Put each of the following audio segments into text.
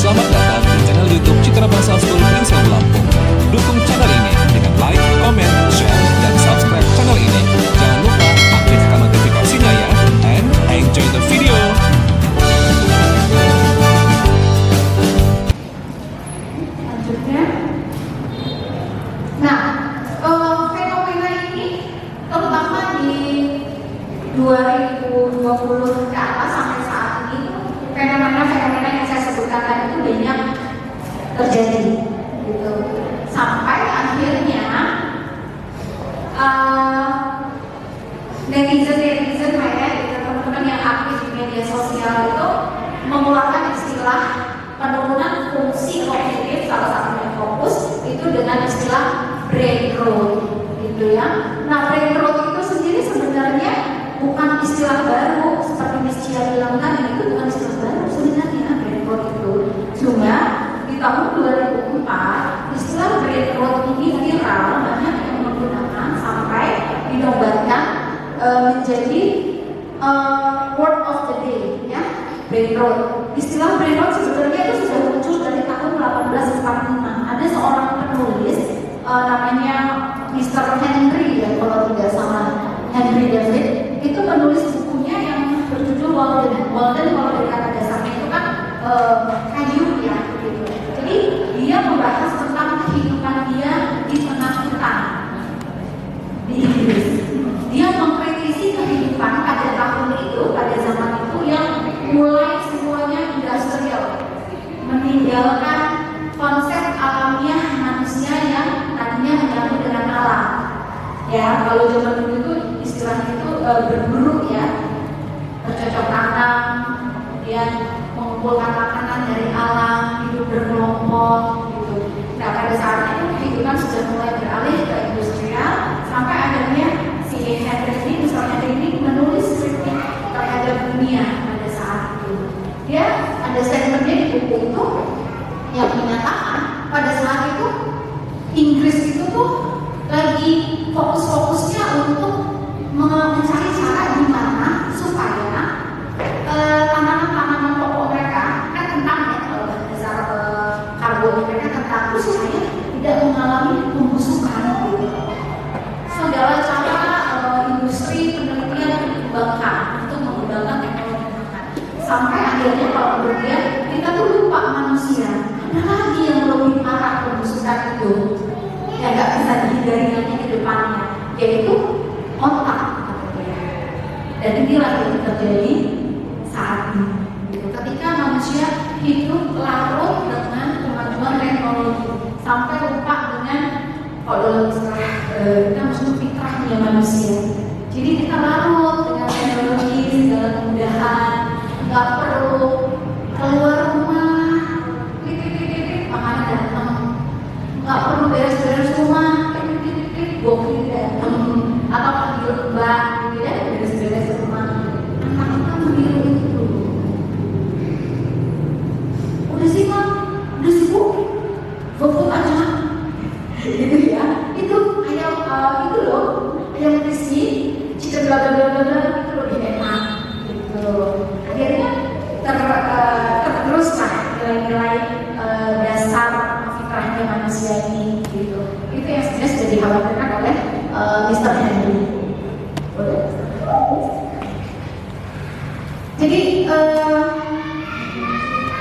Selamat datang di channel YouTube Citra Bangsa School Prinsip Lampung. Dukung channel ini dengan like, comment, share, dan subscribe channel ini. Jangan lupa aktifkan notifikasinya ya. And enjoy the video. Selanjutnya, nah, fenomena ini terutama di 2020 ke atas sampai saat ini, fenomena yang saya sebutkan tadi itu banyak terjadi, gitu. Sampai akhirnya netizen teman-teman yang aktif di media sosial itu mengeluarkan istilah penurunan fungsi kognitif, salah satunya fokus itu dengan istilah brain rot, gitu ya. Nah, brain rot itu sendiri sebenarnya bukan istilah baru seperti Miss Cia bilang tadi, itu bukan istilah baru sebenarnya brain rot itu. Cuma di tahun 2004 istilah brain rot ini viral, banyak yang menggunakan sampai dinobatkan menjadi word of the day, ya, brain rot. Istilah brain rot sebenarnya itu sudah muncul dari tahun 1845. Ada seorang penulis namanya Mr. Henry, ya kalau tidak salah, Henry David, itu menulis bukunya yang berjudul Walden. Walden kalau dari kata dasarnya itu kan kayu, ya, gitu. Jadi dia membahas tentang kehidupan dia di tengah hutan di Inggris. Dia mengkritisi kehidupan pada tahun itu, pada zaman itu yang mulai semuanya industrial, meninggalkan konsep alamiah manusia yang tadinya menyatu dengan alam. Ya, kalau zaman dulu itu istilahnya itu berburu, ya, bercocok tanam, kemudian mengumpulkan makanan dari alam, hidup berkelompok, gitu. Nah, pada saat itu kehidupan sudah mulai beralih ke industrial, sampai akhirnya si Henry ini menulis kritik terhadap dunia pada saat itu. Dia ada statementnya di buku itu yang menyatakan pada saat itu Inggris itu tuh lagi fokus-fokusnya untuk mencari cara di mana supaya tanaman-tanaman pokok mereka kan kentang, ya, kalau dasar karbonya mereka kentang, itu supaya tidak mengalami pembusukan, gitu. Segala cara industri penelitian dikembangkan untuk mengembangkan teknologi makan, sampai akhirnya kalau kemudian kita tuh lupa manusia. Ada lagi yang lebih parah pembusukan itu yang nggak bisa dihindari nanti ke depannya, yaitu otak. Dan inilah yang terjadi saat ini, gitu. Ketika manusia hidup larut dengan kemajuan teknologi sampai lupa dengan, kalau dalam istilah kita maksud fitrahnya manusia. Jadi kita larut dengan teknologi, segala kemudahan, nggak perlu keluar rumah, makanan datang, nggak perlu beres-beres rumah, bokeh datang, atau panggil mbak, gitu ya, beres-beres rumah. Anak kita meniru itu. Udah sih Mak, udah sibuk, fokus aja, gitu ya. Itu ayam itu loh, ayam crispy, chicken bla bla bla bla, itu lebih enak, gitu. Akhirnya tergerus lah nilai-nilai dasar fitrahnya manusia ini, gitu. Itu yang sebenarnya sudah dikhawatirkan oleh Mr. Henry. Jadi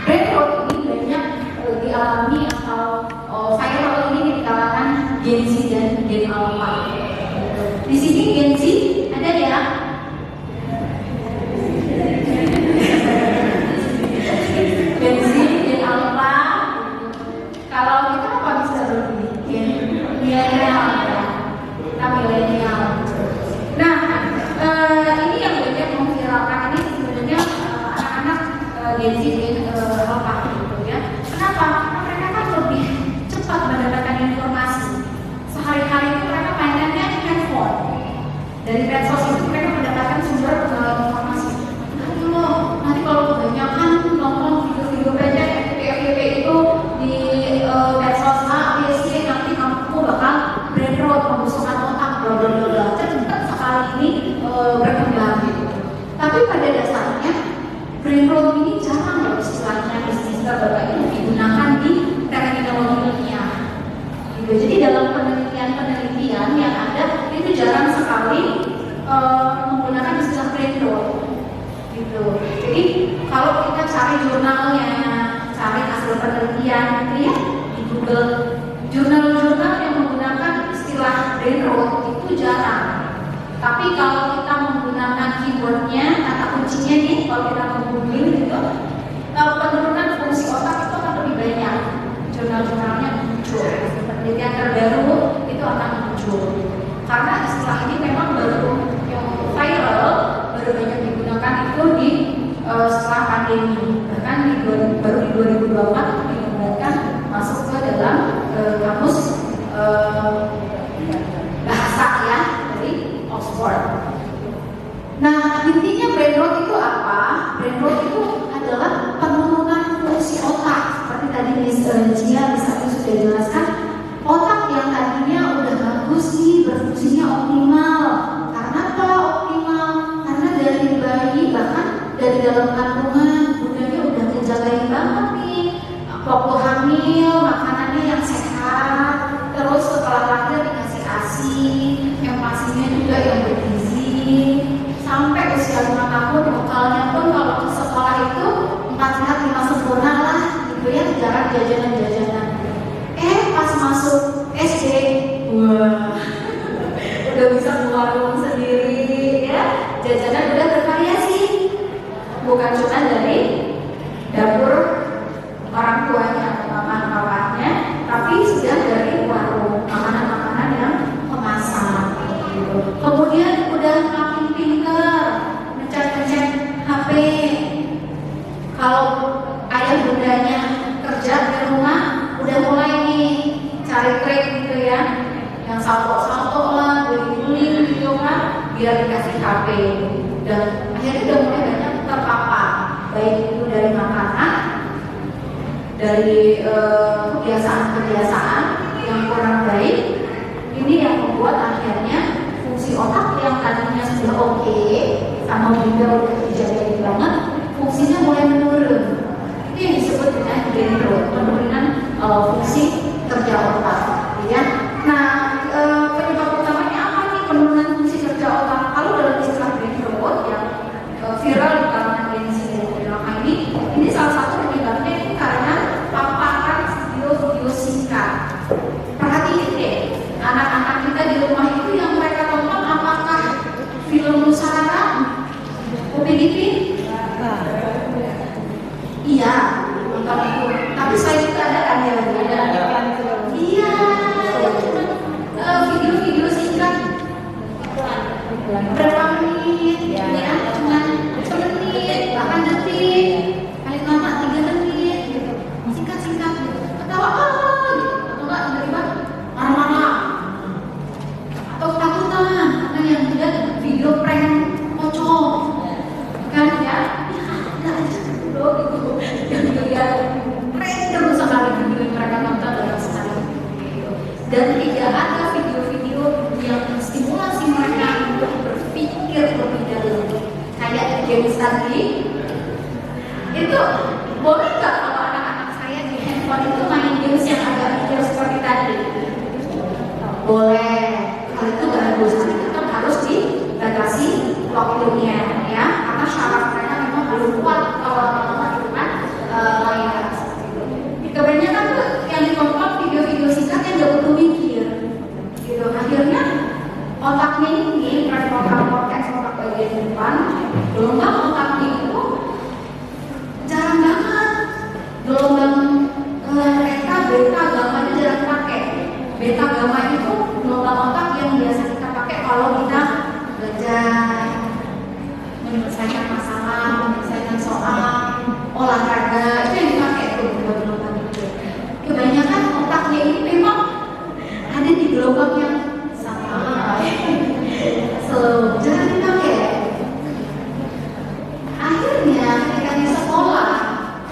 brain rot ini banyak dialami atau viral ini di kalangan Gen Z dan Gen Alpha. Di sini Gen Z ada ya? Gen Z, Gen Alpha. Kalau kita apa bisa lebih? Gen milenial, ya. Kita milenial. Nah, ini yang banyak memviralkan ini sebenarnya anak-anak Gen Z, Gen Alpha, gitu ya. Kenapa? Karena mereka kan lebih cepat mendapatkan informasi. Sehari-hari itu mereka mainannya handphone. Dari medsos itu mereka mendapatkan sumber informasi. Nanti kalau kebanyakan nonton video-video pendek FYP itu di medsos A, B, C, nanti kamu bakal brain rot, pembusukan otak, bla bla bla. Cepat sekali ini berkembang, gitu. Tapi pada dasarnya brain rot ini jarang loh istilahnya, Bapak ini jurnalnya, cari hasil penelitian gitu ya di Google. Jurnal-jurnal yang menggunakan istilah brain rot itu jarang. Tapi kalau kita menggunakan keywordnya, kata kuncinya nih, kalau kita googling gitu, penurunan fungsi otak itu akan lebih banyak. Jurnal-jurnalnya muncul, penelitian terbaru itu akan muncul. Karena istilah ini memang baru yang viral, baru banyak digunakan itu di setelah pandemi. Bahkan baru di 2024 itu dikembangkan masuk ke dalam kamus bahasa ya dari Oxford. Nah, intinya brain rot itu apa? Brain rot itu adalah penurunan fungsi otak. Seperti tadi Miss Gia sudah jelaskan, otak yang tadinya udah bagus sih, berfungsinya optimal. Karena apa optimal? Karena dari bayi, bahkan dari dalam kandungan, bundanya udah ngejagain banget nih, waktu hamil, makanannya yang sehat, terus setelah lahir dikasih ASI, yang pastinya juga yang bergizi, sampai usia 5 tahun, bekalnya pun kalau ke sekolah itu 4 sehat 5 sempurna lah, gitu ya, jarang jajanan-jajanan. Pas masuk SD, wah, udah bisa warung sendiri, ya, jajanan udah bervariasi, bukan cuma dari dapur orang tuanya atau mama-mamanya, tapi sudah dari warung, makanan-makanan yang kemasan. Gitu. Kemudian udah makin pintar, ngecek-ngecek HP. Kalau ayah bundanya kerja di rumah, udah mulai nih cari trik gitu ya, yang salto-salto lah, guling-guling gitu kan, biar dikasih HP. Dan akhirnya udah mulai banyak terpapar, baik itu dari makanan, dari kebiasaan-kebiasaan yang kurang baik. Ini yang membuat akhirnya fungsi otak yang tadinya sudah oke, sama bunda udah dijagain banget, fungsinya mulai menurun. Itu yang disebut dengan brain rot, penurunan fungsi kerja otak, ya. Nah, penyebab utamanya apa nih penurunan fungsi kerja otak? Kalau dalam istilah brain rot yang viral di kalangan Gen Z ini salah satu penyebabnya itu karena paparan video-video singkat. Perhatiin deh, anak-anak kita di rumah itu yang mereka tonton apakah film Nusantara, Upin Ipin? Iya, nonton itu. Tapi selain itu ada kan ya? Iya, video-video singkat berapa menit? Ya, cuma semenit, bahkan detik. Paling lama 3 menit gitu. Singkat-singkat gitu. Ketawa gitu. Atau enggak tiba-tiba marah-marah. Atau ketakutan karena yang dilihat video prank pocong. Kan ya? Ada aja gitu. Yang dilihat random sekali video yang mereka tonton dalam sehari. Dan tidak ada video-video yang stimulasi mereka untuk berpikir lebih dalam. Kayak games tadi, itu boleh nggak kalau anak-anak saya di handphone itu main games yang agak mikir seperti tadi? Boleh, hal itu bagus, tapi tetap harus dibatasi waktunya, ya, karena syaraf mereka memang belum kuat kalau melakukan layar. Kebanyakan tuh yang ditonton video-video singkat yang nggak butuh mikir, gitu. Akhirnya otaknya ini, prefrontal cortex, otak bagian depan, gelombang otaknya itu jarang banget. Gelombang theta, beta, gamma itu jarang pakai. Beta, gamma itu gelombang otak yang biasa kita pakai kalau kita belajar, menyelesaikan masalah, menyelesaikan soal, olahraga, itu yang dipakai tuh gelombang itu. Kebanyakan otaknya ini memang ada di gelombang yang jarang dipakai. Akhirnya ketika di sekolah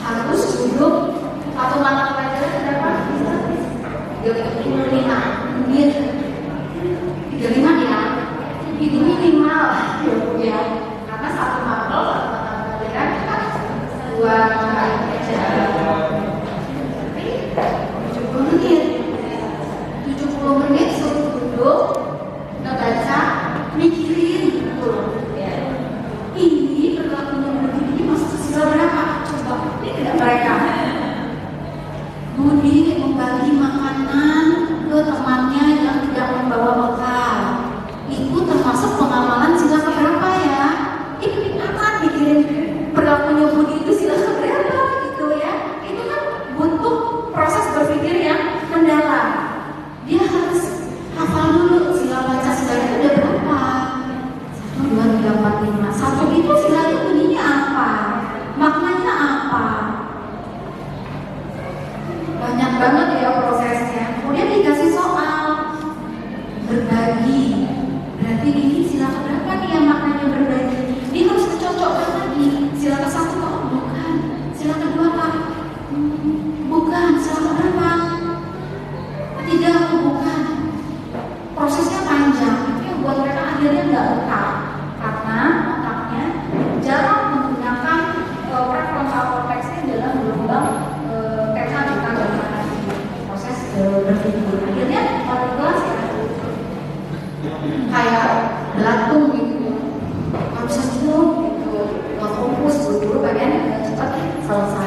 harus duduk satu mata pelajaran berapa? 35 menit. 35 ya. Itu minimal ya. Karena satu mata pelajaran kan 2 kali pelajaran. 70 menit. 70 menit suruh duduk, ngebaca, mikirin ini berlakunya begini masuk sila berapa? Coba ini tidak mereka. Budi membagi makanan ke temannya yang tidak membawa bekal. Itu termasuk pengamalan sila keberapa ya? Ini akan mikirin perilakunya Budi itu sila keberapa gitu ya? Itu kan butuh proses berpikir yang mendalam. Dia harus hafal dulu sila Pancasila itu udah berapa? 1, 2, 3, 4, 5. Satu itu sila itu bunyinya apa? Maknanya apa? Banyak banget ya prosesnya. Kemudian dikasih soal berbagi. Berarti ini sila keberapa nih yang maknanya berbagi? Dia harus kecocokkan lagi. Sila ke-1 kok bukan. Sila kedua Pak bukan. Sila keberapa? Ketiga bukan. Prosesnya panjang. Itu yang buat mereka akhirnya nggak lengkap karena otaknya jarang menggunakan prefrontal cortexnya dalam gelombang TK kita dalam proses berpikir. Akhirnya pada kelas ya kayak belatung gitu, harus senyum gitu, nggak fokus, buru-buru pengen cepat selesai.